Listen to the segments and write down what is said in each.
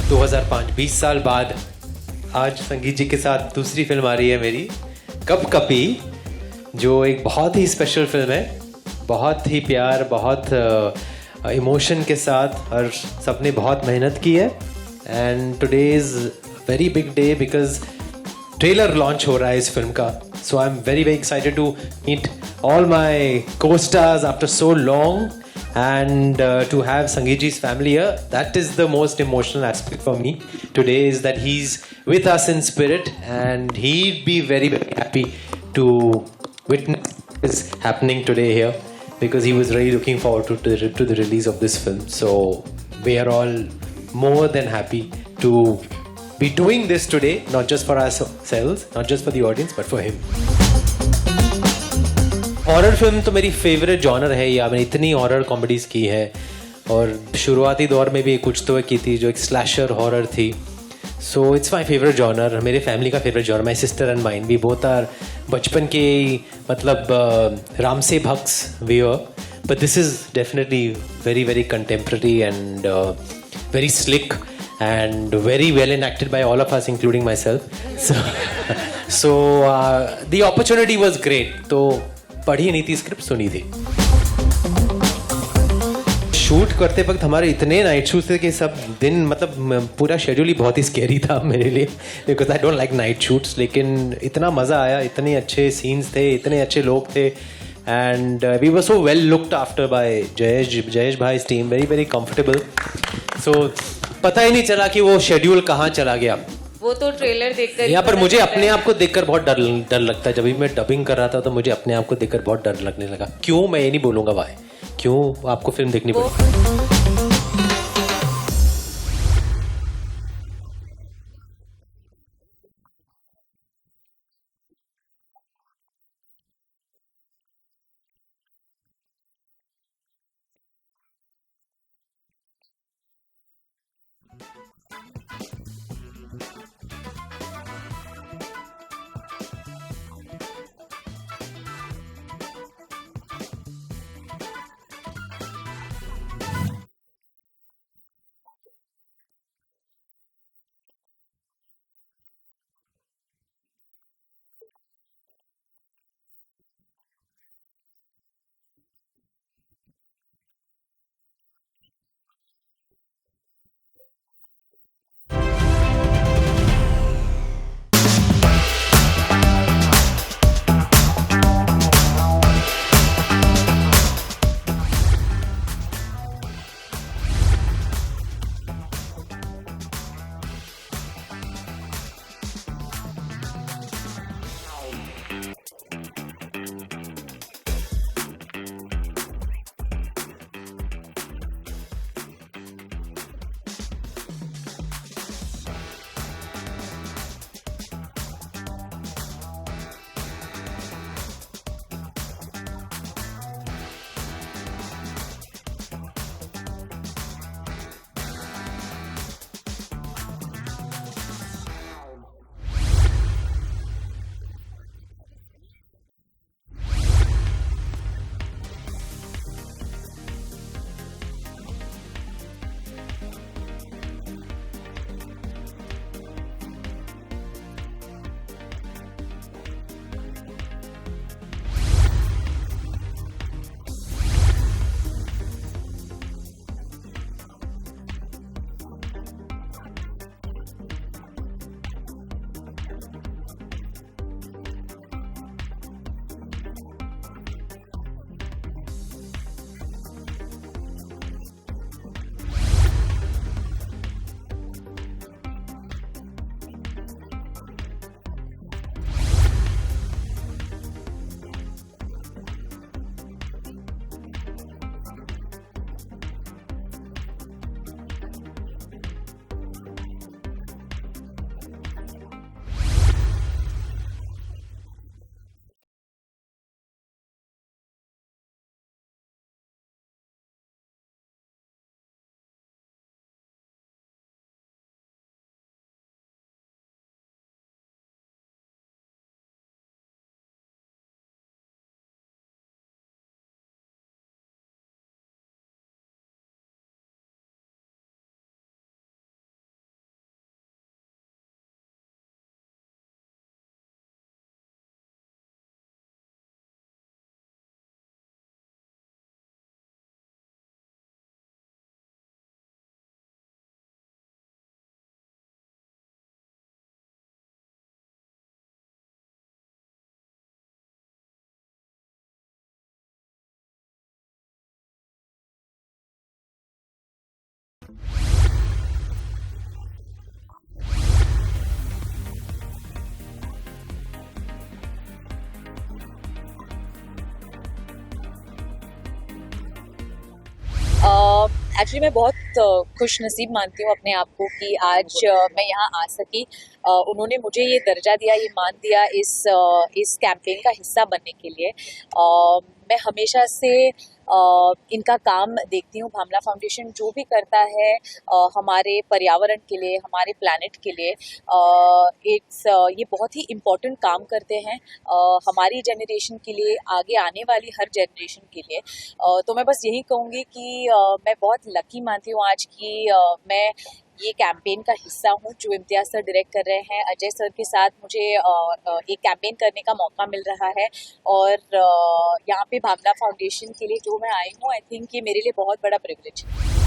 2005 20 साल बाद आज संगीत जी के साथ दूसरी फिल्म आ रही है मेरी, कप कपी, जो एक बहुत ही स्पेशल फिल्म है. बहुत ही प्यार, बहुत इमोशन के साथ, और सबने बहुत मेहनत की है. And today is very big day because trailer launch हो रहा है इस फिल्म का. So I am very very excited to meet all my co-stars after so long, and to have Sangeet ji's family here, that is the most emotional aspect for me today, is that he's with us in spirit, and he'd be very very happy to witness what is happening today here, because he was really looking forward to the release of this film. So we are all more than happy to be doing this today, not just for ourselves, not just for the audience, but for him. Horror film तो मेरी favourite genre है. या मैंने इतनी horror comedies की है, और शुरुआती दौर में भी कुछ तो की थी जो एक स्लैशर हॉरर थी. So it's my favourite genre, मेरे फैमिली का favourite genre. My sister and mind, we both are बचपन के, मतलब राम से भक्स we are. But this is definitely very very contemporary and very slick and very well enacted by all of us, including myself. So the opportunity was great. तो पढ़ी नहीं थी script, सुनी थी. शूट करते वक्त हमारे इतने नाइट शूट थे कि सब दिन, मतलब पूरा शेड्यूल ही बहुत ही स्केरी था मेरे लिए, because I don't like night shoots. लेकिन इतना मज़ा आया, इतने अच्छे सीन्स थे, इतने अच्छे लोग थे, and we were so well looked after by Jayesh bhai team. Very very comfortable. So पता ही नहीं चला कि वो शेड्यूल कहाँ चला गया. वो तो ट्रेलर देखकर यहाँ पर मुझे अपने आप को देखकर बहुत डर लगता है. जब भी मैं डबिंग कर रहा था तो मुझे अपने आप को देखकर बहुत डर लगने लगा. क्यों, मैं ये नहीं बोलूँगा वाई, क्यों आपको फिल्म देखनी पड़ी. एक्चुअली मैं बहुत खुश नसीब मानती हूँ अपने आप को कि आज मैं यहाँ आ सकी। उन्होंने मुझे ये दर्जा दिया, ये मान दिया इस कैंपेन का हिस्सा बनने के लिए। मैं हमेशा से इनका काम देखती हूँ। भामला फाउंडेशन जो भी करता है हमारे पर्यावरण के लिए, हमारे प्लैनेट के लिए, ये बहुत ही इम्पोर्टेंट काम करते हैं हमारी जनरेशन के लिए, आगे आने वाली हर जनरेशन के लिए। तो मैं बस यही कहूँगी कि मैं बहुत लकी मानती हूँ आज की मैं ये कैंपेन का हिस्सा हूँ जो इम्तियाज़ सर डायरेक्ट कर रहे हैं। अजय सर के साथ मुझे एक कैंपेन करने का मौका मिल रहा है और यहाँ पे भावना फाउंडेशन के लिए जो मैं आई हूँ, आई थिंक ये मेरे लिए बहुत बड़ा प्रिविलेज है।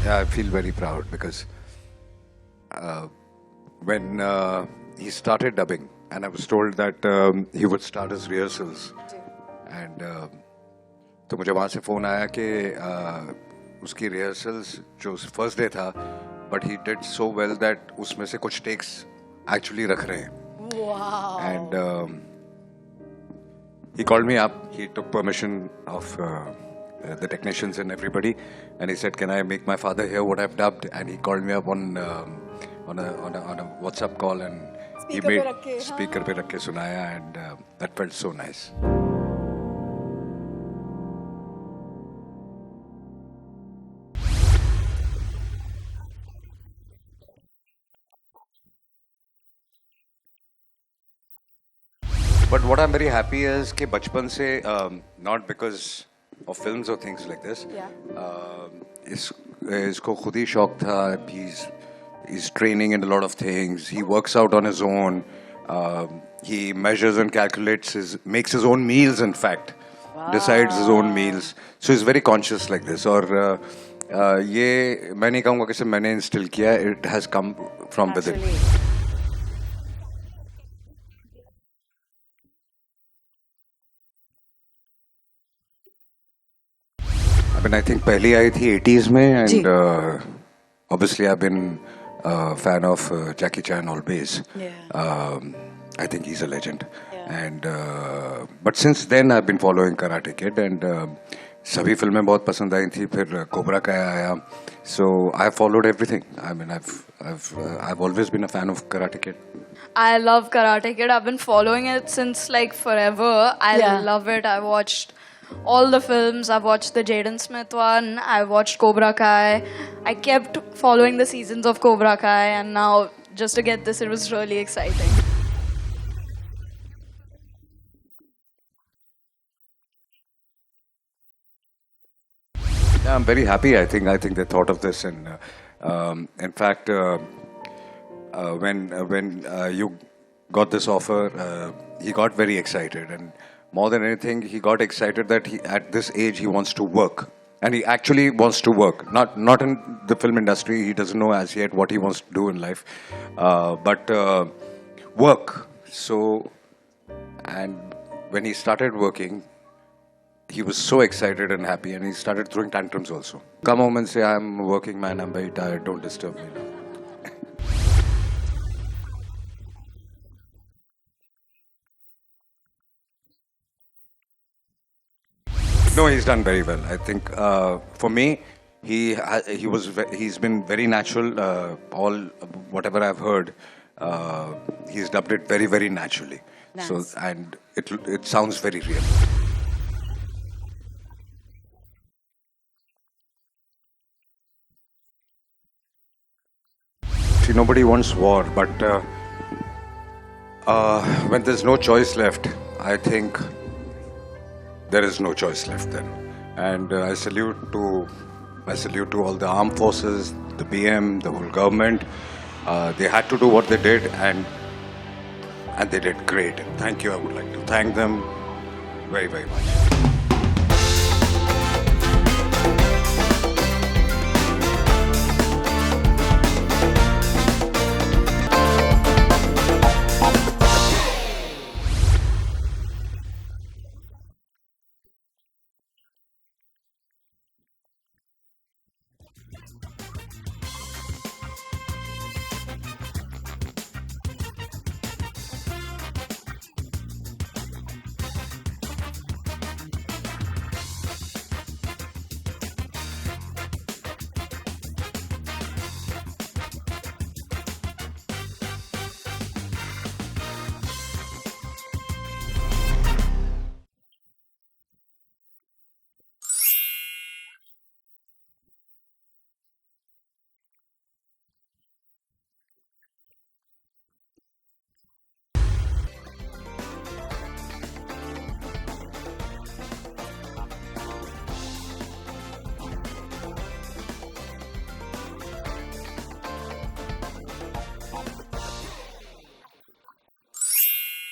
Yeah, I feel very proud because when he started dubbing, and I was told that he would start his rehearsals, and तो मुझे वहाँ से फ़ोन आया कि उसकी rehearsals जो फर्स्ट डे था, but he did so well that उसमें से कुछ takes actually रख रहे हैं. Wow. And he called me up. He took permission of the technicians and everybody, and he said, "Can I make my father hear what I've dubbed?" And he called me up on a WhatsApp call, and he made speaker पे रख के सुनाया, and that felt so nice. But what I'm very happy is कि बचपन से not because of films or things like this. इसको खुद ही शौक था. He's training in a lot of things. He works out on his own. He measures and calculates makes his own meals, in fact. Decides his own meals. So he's very conscious like this. और ये मैं नहीं कहूँगा कि सिर्फ मैंने instil किया, it has come from within. I mean, I think पहली आई थी 80s में, and obviously I've been a fan of Jackie Chan always. I think he's a legend. And but since then I've been following Karate Kid, and सभी फिल्में बहुत पसंद आई थी. फिर cobra का आया, so I followed everything. I mean, I've always been a fan of Karate Kid. I love Karate Kid. I've been following it since like forever. I love it. I watched all the films. I've watched the Jaden Smith one. I watched Cobra Kai. I kept following the seasons of Cobra Kai, and now just to get this, it was really exciting. Yeah, I'm very happy. I think they thought of this, and in fact, when you got this offer, he got very excited, and more than anything, he got excited that at this age he wants to work, and he actually wants to work. Not in the film industry. He doesn't know as yet what he wants to do in life, but work. So, and when he started working, he was so excited and happy, and he started throwing tantrums also. Come home and say, "I'm working, man. I'm very tired. Don't disturb me." No, he's done very well. I think for me, he's been very natural. Whatever I've heard, he's dubbed it very, very naturally. Nice. So, and it sounds very real. See, nobody wants war, but when there's no choice left, I think there is no choice left then. And I salute to all the armed forces, the BM, the whole government. They had to do what they did, and they did great. Thank you. I would like to thank them very, very much.